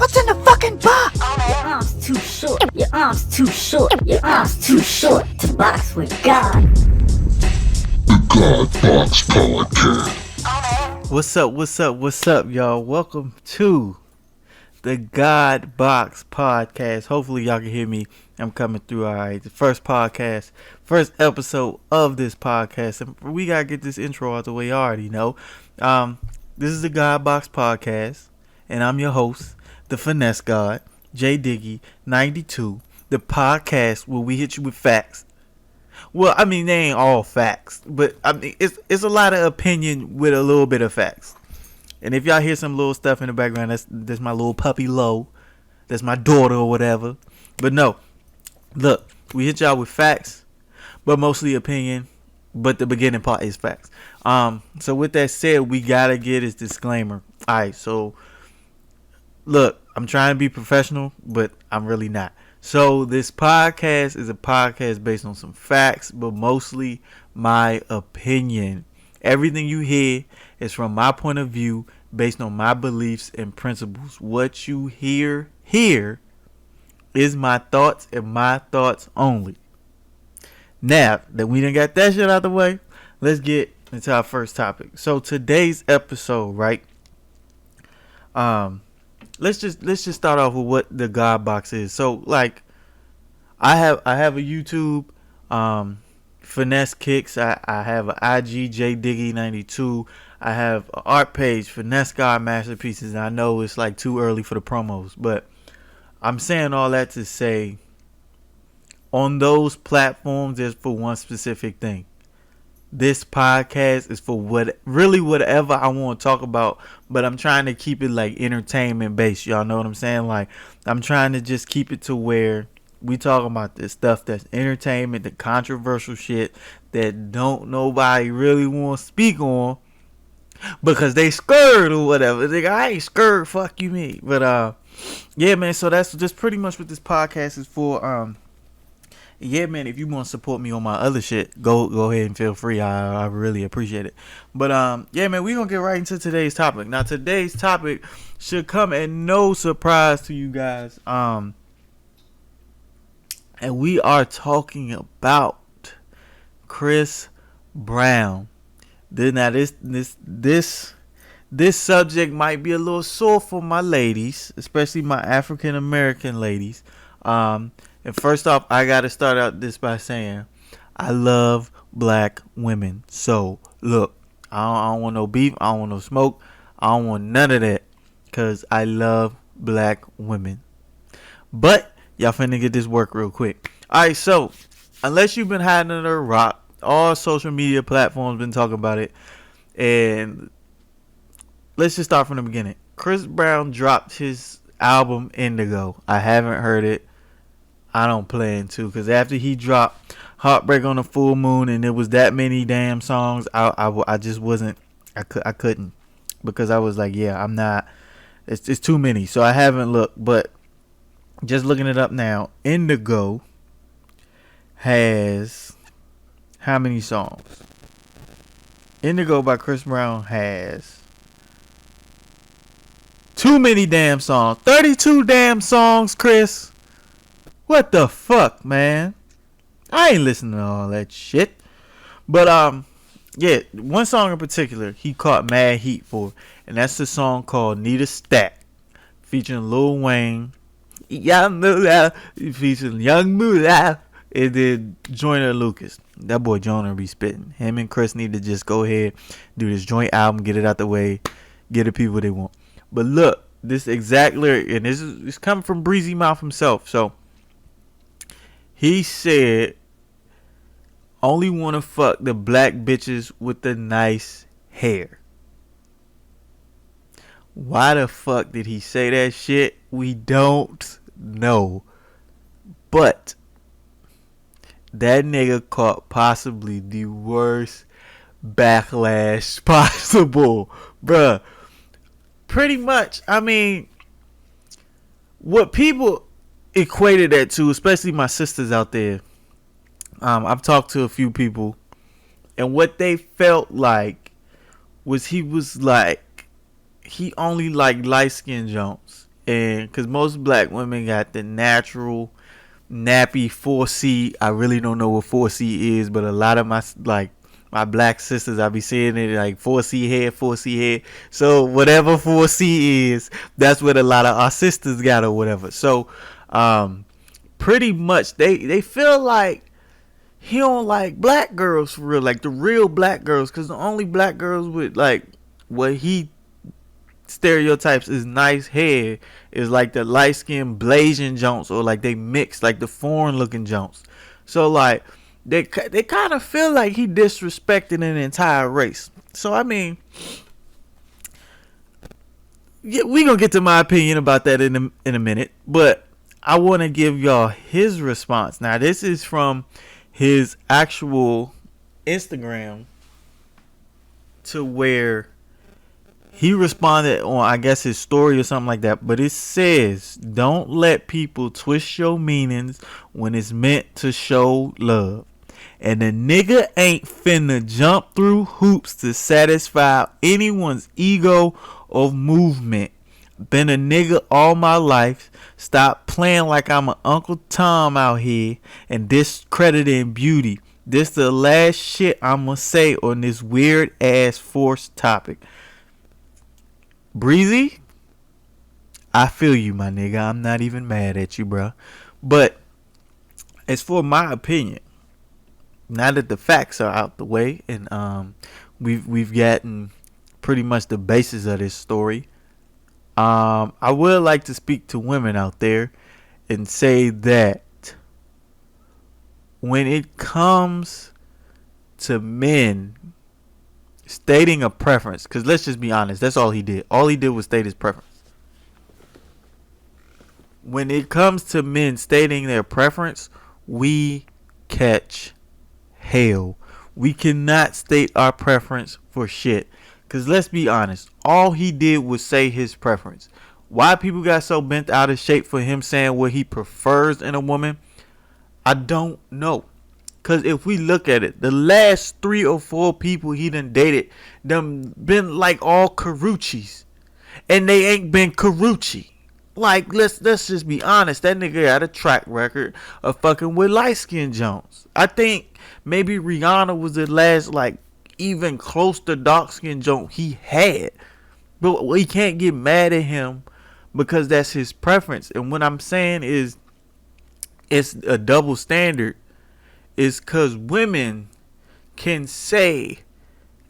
What's in the fucking box? Your arms too short. Your arms too short. Your arms too short to box with God. The Gawd Box Podcast. What's up, y'all? Welcome to the Gawd Box Podcast. Hopefully, y'all can hear me. I'm coming through all right. The first episode of this podcast. And we got to get this intro out the way, you already know. This is the Gawd Box Podcast, and I'm your host, the Finesse God, J Diggy 92, the podcast where we hit you with facts. Well, I mean, they ain't all facts, but I mean, it's a lot of opinion with a little bit of facts. And if y'all hear some little stuff in the background, that's my little puppy Lo. That's my daughter or whatever. But no, look, we hit y'all with facts, but mostly opinion. But the beginning part is facts. So with that said, we gotta get this disclaimer. All right, so look, I'm trying to be professional, but I'm really not. So this podcast is a podcast based on some facts, but mostly my opinion. Everything you hear is from my point of view, based on my beliefs and principles. What you hear here is my thoughts and my thoughts only. Now that we done got that shit out the way, let's get into our first topic. So today's episode, right? Let's just start off with what the Gawd Box is. So like, I have a YouTube, Finesse Kicks. I have an IG J Diggy 92. I have an art page, Finesse God Masterpieces. And I know it's like too early for the promos, but I'm saying all that to say, on those platforms, there's for one specific thing. This podcast is for whatever I want to talk about, but I'm trying to keep it like entertainment based. Y'all know what I'm saying? Like, I'm trying to just keep it to where we talking about this stuff that's entertainment, the controversial shit that don't nobody really want to speak on because they scared or whatever. They I ain't scared, fuck you me. But yeah, man, so that's just pretty much what this podcast is for. Yeah, man, if you want to support me on my other shit, go ahead and feel free. I really appreciate it. But yeah, man, we're going to get right into today's topic. Now, today's topic should come at no surprise to you guys. And we are talking about Chris Brown. Now, this subject might be a little sore for my ladies, especially my African American ladies. And first off, I got to start out this by saying I love black women. So, look, I don't want no beef. I don't want no smoke. I don't want none of that because I love black women. But y'all finna get this work real quick. All right, so unless you've been hiding under a rock, all social media platforms been talking about it. And let's just start from the beginning. Chris Brown dropped his album Indigo. I haven't heard it. I don't plan to, because after he dropped Heartbreak on the Full Moon and there was that many damn songs, I just wasn't, I couldn't, because I was like, yeah, I'm not, it's too many. So I haven't looked, but just looking it up now, Indigo has how many songs? Indigo by Chris Brown has too many damn songs. 32 damn songs, Chris. What the fuck, man? I ain't listening to all that shit. But yeah, one song in particular he caught mad heat for, and that's the song called Need a Stack, featuring Lil Wayne, Young Moolah, featuring Young Moolah, and then Joyner Lucas. That boy Joyner be spitting. Him and Chris need to just go ahead, do this joint album, get it out the way, get the people they want. But look, this exact lyric, and this is coming from Breezy mouth himself. So he said, only want to fuck the black bitches with the nice hair. Why the fuck did he say that shit? We don't know. But that nigga caught possibly the worst backlash possible. Bruh. Pretty much, I mean, what people equated that to, especially my sisters out there, I've talked to a few people, and what they felt like was he only like light-skinned Jones. and because most black women got the natural nappy 4C. I really don't know what 4C is, but a lot of my black sisters, I be seeing it like 4C head, 4C head. So whatever 4C is, that's what a lot of our sisters got or whatever. So pretty much they feel like he don't like black girls for real, like the real black girls, because the only black girls with like what he stereotypes is nice hair is like the light skinned Blasian Jones, or like they mix like the foreign looking Jones. So like they kind of feel like he disrespected an entire race. So I mean, yeah, we gonna get to my opinion about that in a minute, but I want to give y'all his response. Now this is from his actual Instagram, to where he responded on, I guess, his story or something like that. But it says, don't let people twist your meanings when it's meant to show love. And the nigga ain't finna jump through hoops to satisfy anyone's ego or movement. Been a nigga all my life. Stop playing like I'm an Uncle Tom out here and discrediting beauty. This the last shit I'ma say on this weird ass forced topic. Breezy, I feel you, my nigga. I'm not even mad at you, bro. But as for my opinion, now that the facts are out the way, and we've gotten pretty much the basis of this story, I would like to speak to women out there and say that when it comes to men stating a preference, because let's just be honest, that's all he did. All he did was state his preference. When it comes to men stating their preference, we catch hell. We cannot state our preference for shit. Because let's be honest, all he did was say his preference. Why people got so bent out of shape for him saying what he prefers in a woman, I don't know. Because if we look at it, the last 3 or 4 people he done dated, them been like all Carucci's. And they ain't been Carucci. Like, let's just be honest. That nigga had a track record of fucking with light-skinned Jones. I think maybe Rihanna was the last, like, even close to dark-skinned Jones he had. But we can't get mad at him because that's his preference. And what I'm saying is, it's a double standard. Is because women can say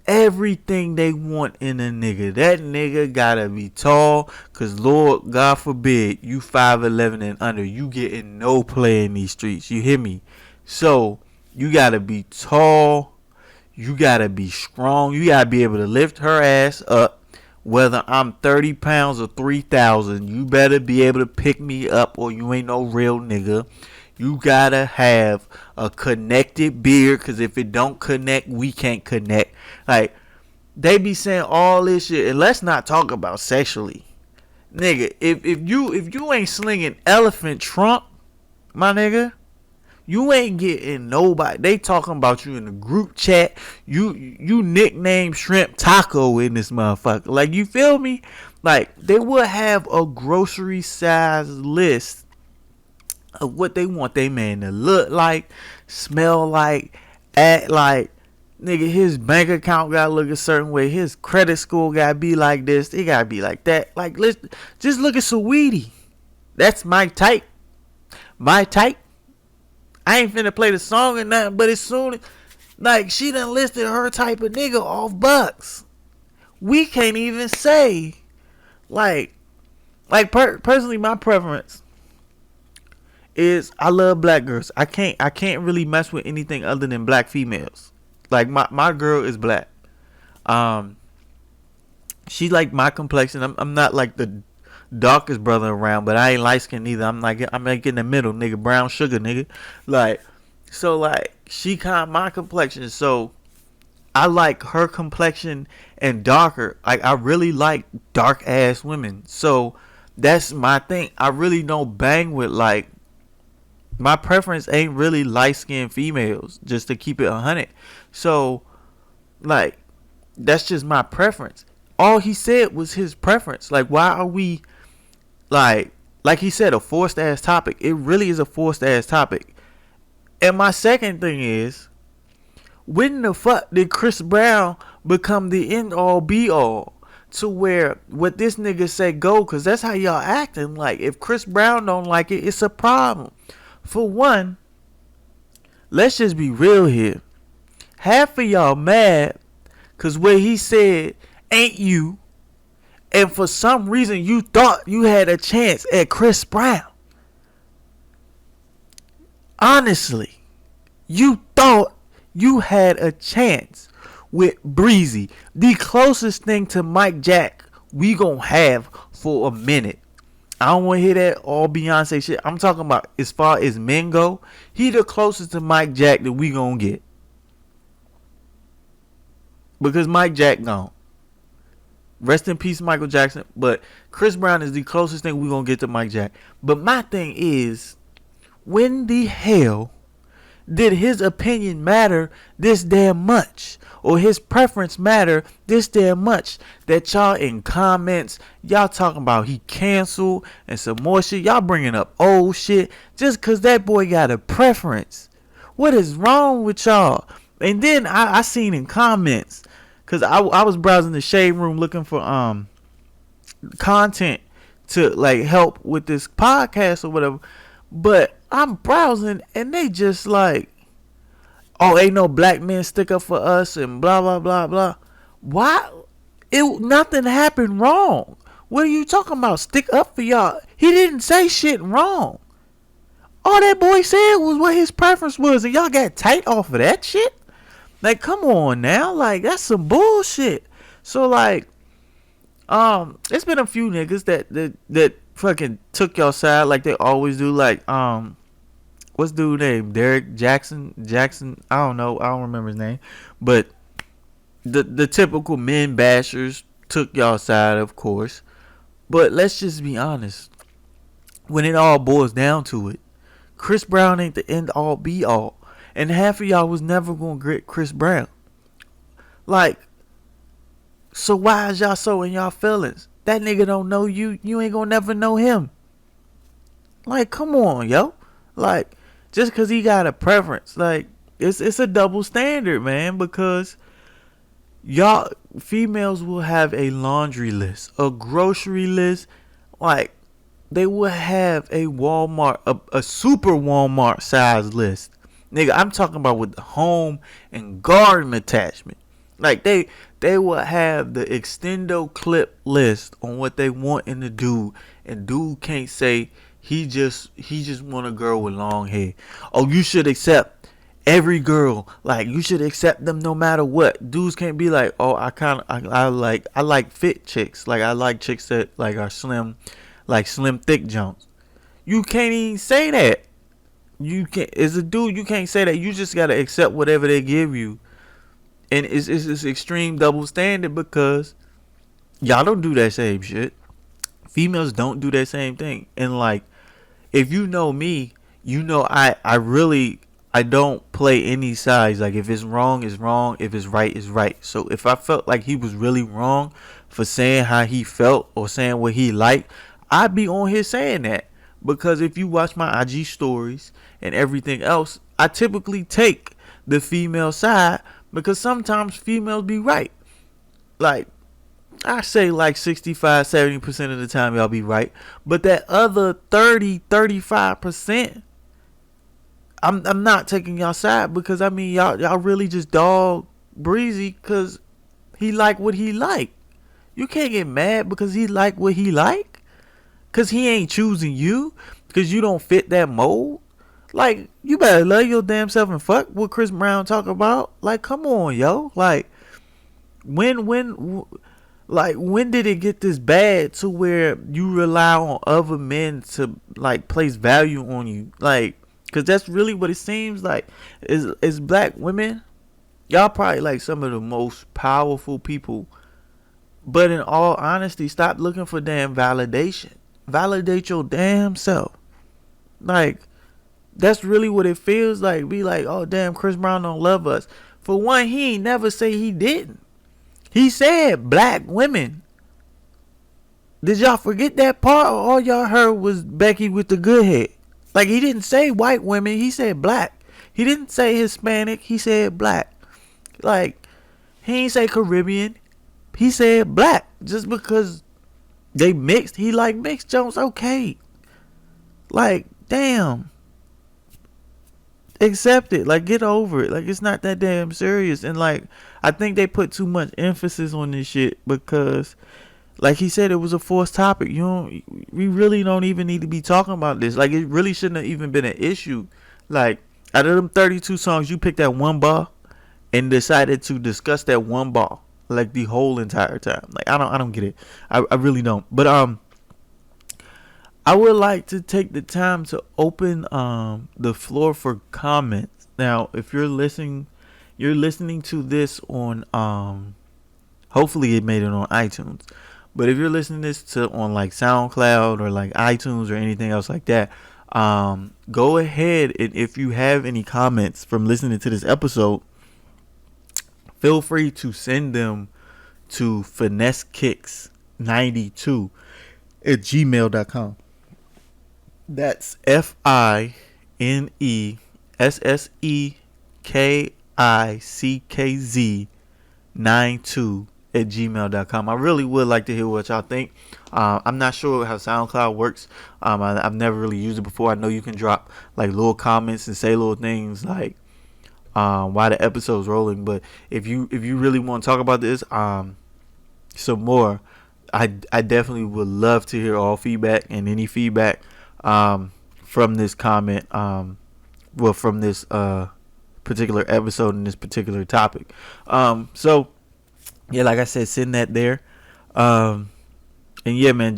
everything they want in a nigga. That nigga gotta be tall, because Lord God forbid you 5'11" and under, you getting no play in these streets. You hear me? So you gotta be tall, you gotta be strong, you gotta be able to lift her ass up. Whether I'm 30 pounds or 3,000, you better be able to pick me up, or you ain't no real nigga. You gotta have a connected beard, because if it don't connect, we can't connect. Like, they be saying all this shit, and let's not talk about sexually. Nigga, if you ain't slinging elephant trunk, my nigga, you ain't getting nobody. They talking about you in the group chat. You nickname Shrimp Taco in this motherfucker. Like, you feel me? Like, they will have a grocery size list of what they want they man to look like, smell like, act like. Nigga, his bank account gotta look a certain way. His credit score gotta be like this. It gotta be like that. Like, let's just look at Saweetie. That's my type. My type. I ain't finna play the song or nothing, but as soon as, like, she done listed her type of nigga off Bucks. We can't even say, personally, my preference is I love black girls. I can't really mess with anything other than black females. Like, my girl is black. She like my complexion. I'm not like the darkest brother around, but I ain't light skinned either. I'm like in the middle, nigga, brown sugar, nigga. Like, so like she kind of my complexion. So I like her complexion and darker. Like, I really like dark ass women. So that's my thing. I really don't bang with, like, my preference ain't really light skinned females, just to keep it 100. So, like, that's just my preference. All he said was his preference. Like, why are we like he said, a forced ass topic. It really is a forced ass topic. And my second thing is, when the fuck did Chris Brown become the end all be all to where what this nigga say go? Cause that's how y'all acting. Like if Chris Brown don't like it, it's a problem. For one, let's just be real here. Half of y'all mad cause what he said ain't you, and for some reason you thought you had a chance at Chris Brown. Honestly, you thought you had a chance with Breezy, the closest thing to Mike Jack we gonna have for a minute. I don't want to hear that all Beyonce shit. I'm talking about as far as men go, he the closest to Mike Jack that we gonna get. Because Mike Jack gone. Rest in peace, Michael Jackson. But Chris Brown is the closest thing we gonna get to Mike Jack. But my thing is, when the hell did his opinion matter this damn much? Or his preference matter this damn much? That y'all in comments, y'all talking about he canceled and some more shit. Y'all bringing up old shit just cause that boy got a preference. What is wrong with y'all? And then I seen in comments, cause I was browsing the shade room looking for content to like help with this podcast or whatever. But I'm browsing and they just like, oh, ain't no black men stick up for us and blah blah blah blah. Why? Nothing happened wrong. What are you talking about? Stick up for y'all. He didn't say shit wrong. All that boy said was what his preference was, and y'all got tight off of that shit. Like, come on now, like that's some bullshit. So like, it's been a few niggas that fucking took y'all side like they always do. Like, what's dude name? Derek Jackson. I don't know. I don't remember his name. But the typical men bashers took y'all side, of course. But let's just be honest. When it all boils down to it, Chris Brown ain't the end all be all. And half of y'all was never gonna get Chris Brown. Like, so why is y'all so in y'all feelings? That nigga don't know you. You ain't gonna never know him. Like, come on, yo. Like, just because he got a preference. Like, it's a double standard, man. Because y'all, females will have a laundry list, a grocery list. Like, they will have a Walmart, a super Walmart size list. Nigga, I'm talking about with the home and garden attachment. Like, they will have the extendo clip list on what they want in the dude. And dude can't say he just want a girl with long hair. Oh, you should accept every girl. Like, you should accept them no matter what. Dudes can't be like, oh, I like fit chicks. Like, I like chicks that like are slim, like slim thick Jones. You can't even say that. You can't, as a dude, you can't say that. You just gotta accept whatever they give you. And it's this extreme double standard because y'all don't do that same shit. Females don't do that same thing. And like, if you know me, you know I don't play any sides. Like, if it's wrong, it's wrong. If it's right, it's right. So if I felt like he was really wrong for saying how he felt or saying what he liked, I'd be on here saying that. Because if you watch my IG stories and everything else, I typically take the female side because sometimes females be right. Like, I say like 65, 70% of the time y'all be right. But that other 30, 35%, I'm not taking y'all side because, I mean, y'all really just dog Breezy because he like what he like. You can't get mad because he like what he like. Because he ain't choosing you. Because you don't fit that mold. Like, you better love your damn self and fuck what Chris Brown talk about. Like, come on, yo. Like, when did it get this bad to where you rely on other men to, like, place value on you? Like, because that's really what it seems like. Is black women, y'all probably like some of the most powerful people. But in all honesty, stop looking for damn validation. Validate your damn self. Like, that's really what it feels like. Be like, oh damn, Chris Brown don't love us. For one, he ain't never say he didn't. He said black women. Did y'all forget that part? Or all y'all heard was Becky with the good head. Like, he didn't say white women, he said black. He didn't say Hispanic, he said black. Like, he ain't say Caribbean, he said black. Just because they mixed, he like mixed Jones, okay. Like, damn. Accept it. Like, get over it. Like, it's not that damn serious. And like, I think they put too much emphasis on this shit because, like he said, it was a forced topic. We really don't even need to be talking about this. Like, it really shouldn't have even been an issue. Like, out of them 32 songs, you picked that one bar and decided to discuss that one bar like the whole entire time. Like, I don't get it. I really don't. But I would like to take the time to open the floor for comments. Now, if you're listening to this on hopefully it made it on iTunes. But if you're listening to this on like SoundCloud or like iTunes or anything else like that, go ahead, and if you have any comments from listening to this episode, feel free to send them to finesseskicks92 at gmail.com. That's FINESSEKICKZ 92 at gmail.com. I really would like to hear what y'all think. I'm not sure how SoundCloud works. I've never really used it before. I know you can drop like little comments and say little things like while the episode's rolling. But if you really want to talk about this some more, I definitely would love to hear all feedback and any feedback from this comment, from this particular episode and this particular topic. So yeah, like I said, send that there. And yeah, man,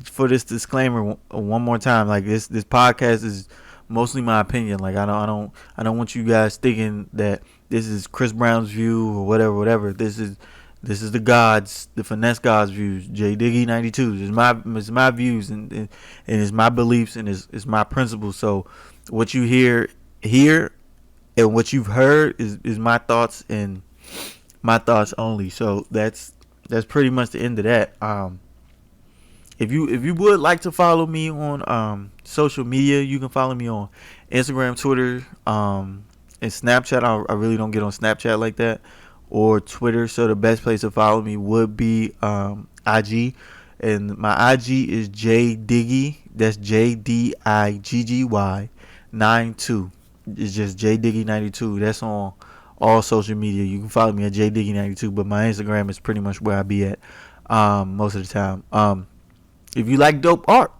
for this disclaimer one more time, like this podcast is mostly my opinion. Like I don't want you guys thinking that this is Chris Brown's view or whatever. This is the finesse God's views. J Diggy 92 is my views and it's my beliefs and it's my principles. So what you hear here and what you've heard is my thoughts and my thoughts only. So that's pretty much the end of that. If you would like to follow me on social media, you can follow me on Instagram, Twitter, and Snapchat. I really don't get on Snapchat like that, or Twitter. So the best place to follow me would be IG, and my IG is jdiggy. That's JDIGGY 92. It's just jdiggy 92. That's on all social media. You can follow me at jdiggy 92, but my Instagram is pretty much where I be at most of the time. If you like dope art,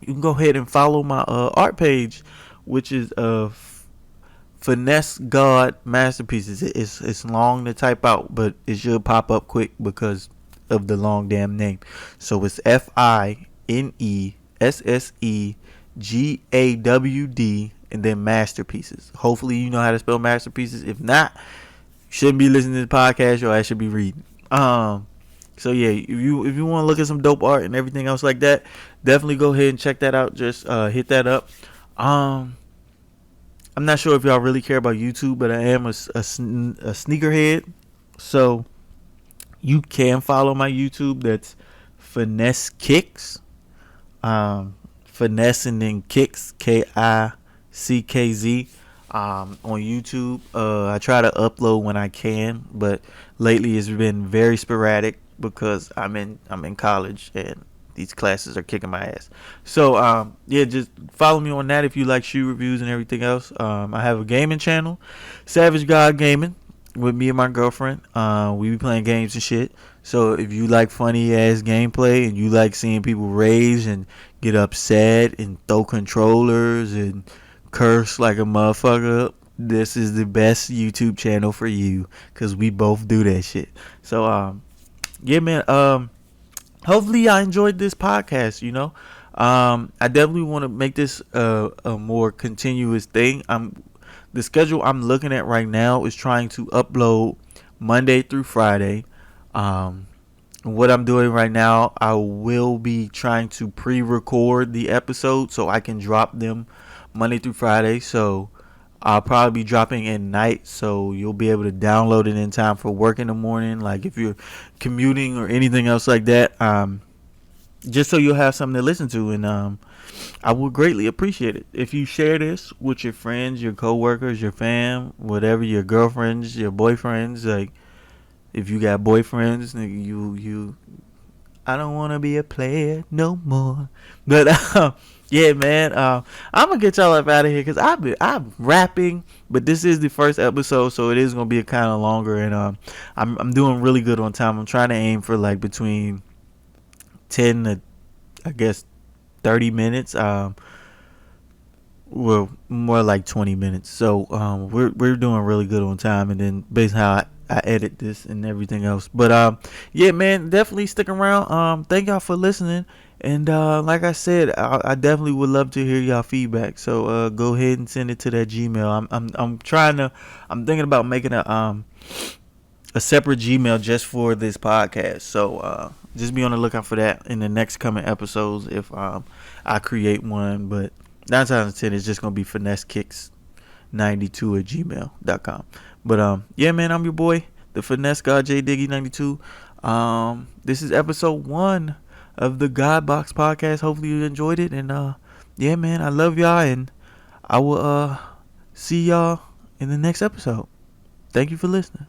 you can go ahead and follow my art page, which is Finesse Gawd Masterpieces. It's long to type out, but it should pop up quick because of the long damn name. So it's FINESSEGAWD and then Masterpieces. Hopefully you know how to spell masterpieces. If not, you shouldn't be listening to the podcast. Your ass should be reading. So yeah, if you want to look at some dope art and everything else like that, definitely go ahead and check that out. Just hit that up. I'm not sure if y'all really care about YouTube, but I am a sneakerhead. So you can follow my YouTube. That's Finesse Kicks. Finesse and then Kicks, KICKZ. On YouTube. I try to upload when I can, but lately it's been very sporadic because I'm in college and these classes are kicking my ass. So yeah, just follow me on that if you like shoe reviews and everything else. I have a gaming channel, Savage God Gaming, with me and my girlfriend. We be playing games and shit. So if you like funny ass gameplay and you like seeing people rage and get upset and throw controllers and curse like a motherfucker, this is the best YouTube channel for you, because we both do that shit. So yeah, man, hopefully I enjoyed this podcast. I definitely want to make this a more continuous thing. The schedule I'm looking at right now is trying to upload Monday through Friday. What I'm doing right now, I will be trying to pre-record the episode so I can drop them Monday through Friday. So I'll probably be dropping at night, so you'll be able to download it in time for work in the morning. Like if you're commuting or anything else like that, just so you'll have something to listen to. And I would greatly appreciate it if you share this with your friends, your coworkers, your fam, whatever, your girlfriends, your boyfriends. Like, if you got boyfriends, you I don't want to be a player no more. But yeah, man, I'm gonna get y'all up out of here because I'm rapping, but this is the first episode, so it is gonna be a kind of longer, and I'm doing really good on time. I'm trying to aim for like between 10 to, I guess, 30 minutes. Well, more like 20 minutes. So we're doing really good on time, and then based on how I edit this and everything else. But yeah, man, definitely stick around. Thank y'all for listening, and like I said, I definitely would love to hear y'all feedback. So go ahead and send it to that Gmail. I'm thinking about making a separate Gmail just for this podcast. So just be on the lookout for that in the next coming episodes if I create one. But 9 times out of 10 it's just gonna be finessekicks92 at gmail.com. But yeah, man, I'm your boy, the finesse god J Diggy 92. This is episode 1 of the God Box podcast. Hopefully you enjoyed it, and yeah, man, I love y'all, and I will see y'all in the next episode. Thank you for listening.